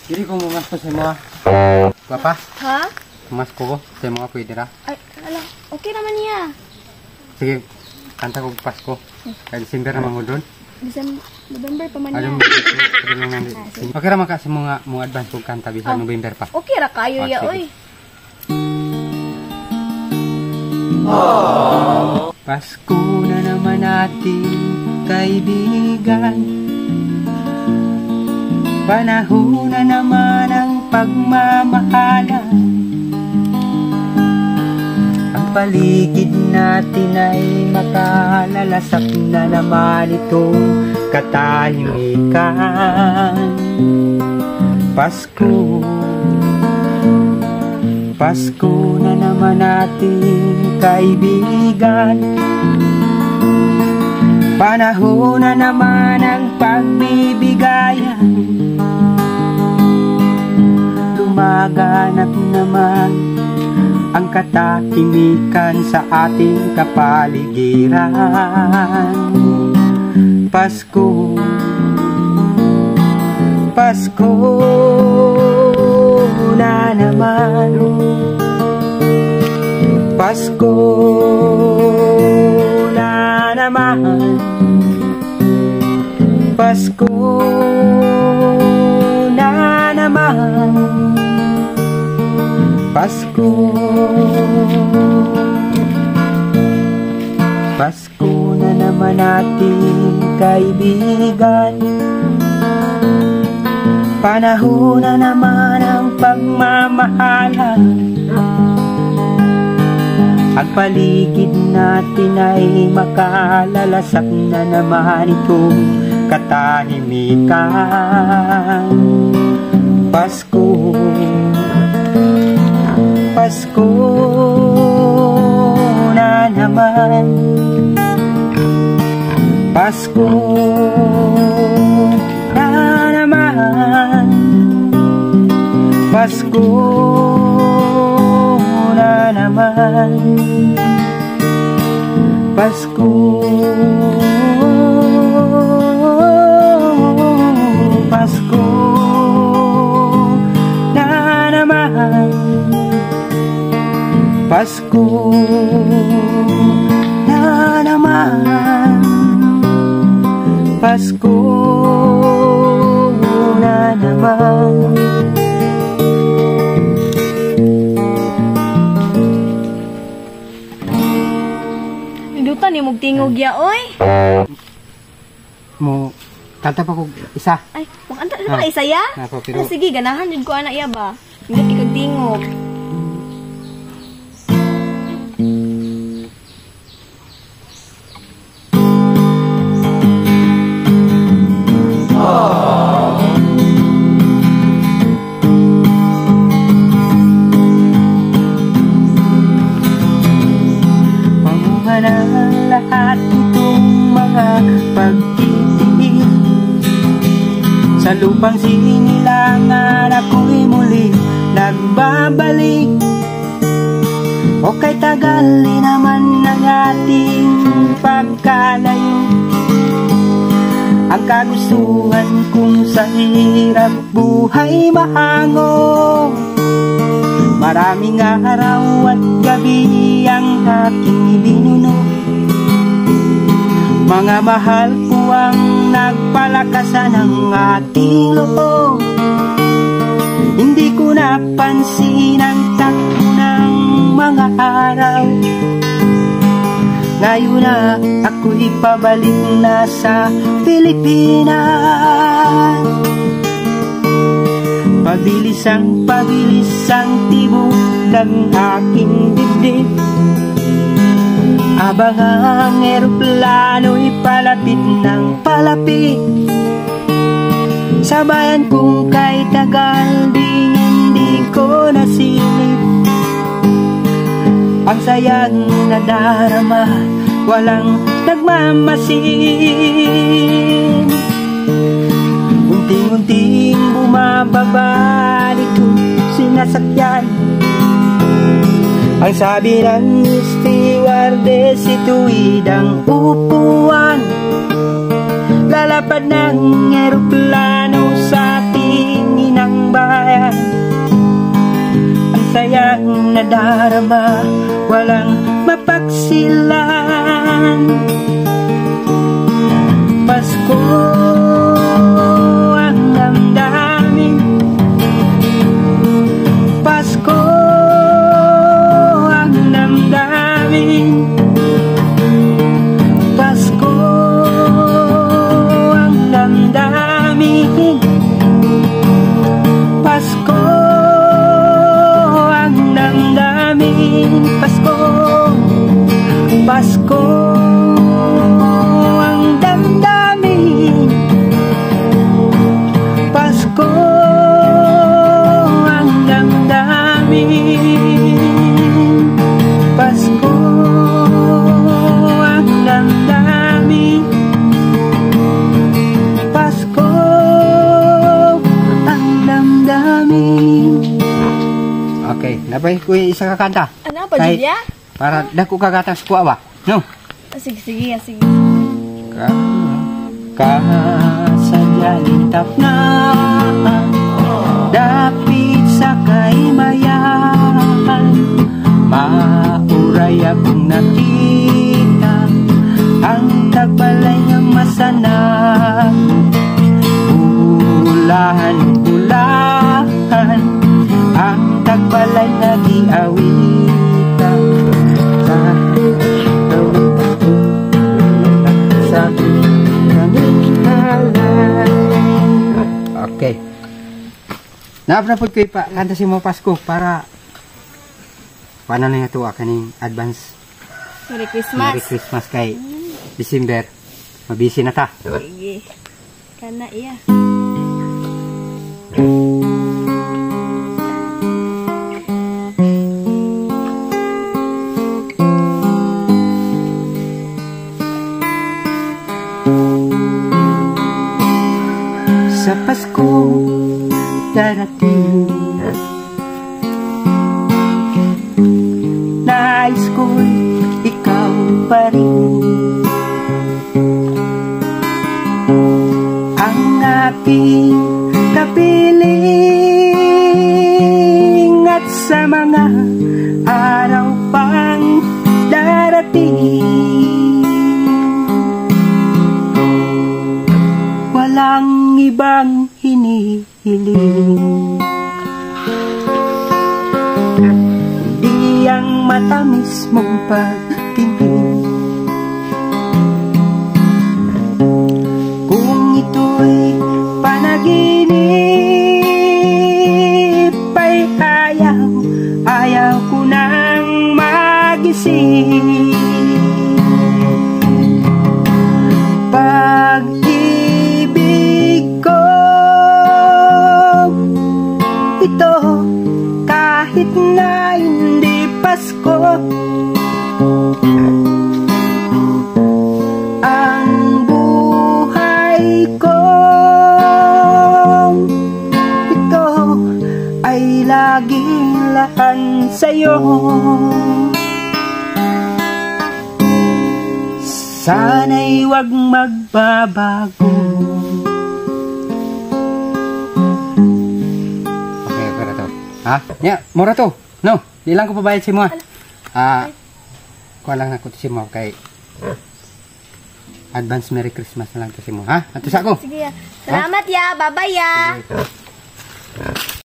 Dili ko mas ko sa mga. Papa? Ha? Mas ko sa mga pwede ra. Ay, ala, okay naman niya. Sige, kanta ko Pasko. Kaya December naman ko doon. November pa man niya. Okay raman ka sa mga advance kong kanta bisa November pa. Okay ra kayo ya, oy. Pasko na naman natin, kaibigan. Panahon na naman ang pagmamahalan. Ang paligid natin ay makalalasap na naman itong katahimikan. Pasko, Pasko na naman natin, kaibigan. Panahon na naman ang pagbibigayan. Lumaganap naman ang katahimikan sa ating kapaligiran. Pasko, Pasko na naman. Pasko na naman. Pasko na naman. Pasko, Pasko na naman natin, kaibigan. Panahon na naman ang pagmamahalan. Ang paligid natin ay makalalasap na naman itong katahimikan. Pasko, Pasko na naman. Pasko na naman. Pasko na naman. Pasko, Pasko na naman. Pasko na naman. Pasko na naman. Idutan ni mugtingog ya, oy. Mo kanta pa ko isa. Ay, maganda na isa ya? Pero Sige, ganahan jud ko ana iya ba. Hindi kay tingog. ng lahat itong mga pagtitiis. Sa lupang sinilangan ako'y muli nagbabalik. O kay tagal naman ng ating pagkalayo. Ang kagustuhan kong sa hirap buhay mahango. Maraming araw at gabi ang aking binuno. Mga mahal ko ang nagpalakasan ng ating loob. Hindi ko napansin ang takbo ng mga araw. Ngayon na ako'y pabalik na sa Pilipinas. Pabilis ang tibok ng aking dibdib. Abang ang eroplano'y palapit ng palapit. Sa bayan kung kay tagal di hindi ko nasilip. Ang sayang nadarama, walang nagmamasin. Unting-unting bumababa nito sinasakyan. Ang sabi ng stewardess, ito'y ang upuan. Lalapad ng eroplano sa ating inang nadarama, walang mapagsilan. Pasko ang damdamin, Pasko ang damdamin, Pasko ang damdamin, Pasko ang damdamin, Pasko, Pasko ang damdamin, Pasko ang damdamin, Pasko ang damdamin, Pasko ang damdamin. Okay, napay ko isa ka kanta. Ano pa, Kay- Julia? Para dako kagatang sa kuwa ba? No? Sige, sige. Kasadyaling tapna, dapit sa kaymayan, mauray akong nakita ang tagbalay ng masanang. Ulahan ang tagbalay na giawitan sa okay. Naapnapod ko pa kanta si mo Pasko para paano na nga ito kaning advance Merry Christmas. Merry Christmas kay December. Mabisi na ta. Sige. Kana iya. Sa Pasko darating, nais ko'y ikaw pa rin ang aking kapiling, at sa mga araw pang darating, walang ibang hinihiling, di ang matamis mong pagtingin. Kung ito'y panaginip ay ayaw ko nang magising. Pag-ibig ko ito, kahit na hindi Pasko, ang buhay ko ito ay laging lahan sa'yo. Sana'y wag magbabago. Okay, para to. Ha? Nya, mura to. No, di lang ko pabayad si mo. Kuha lang ako to si mo kay advance Merry Christmas na lang to si mo. Ha? Ato sa ako. Sige ya. Salamat ya. Bye-bye ya.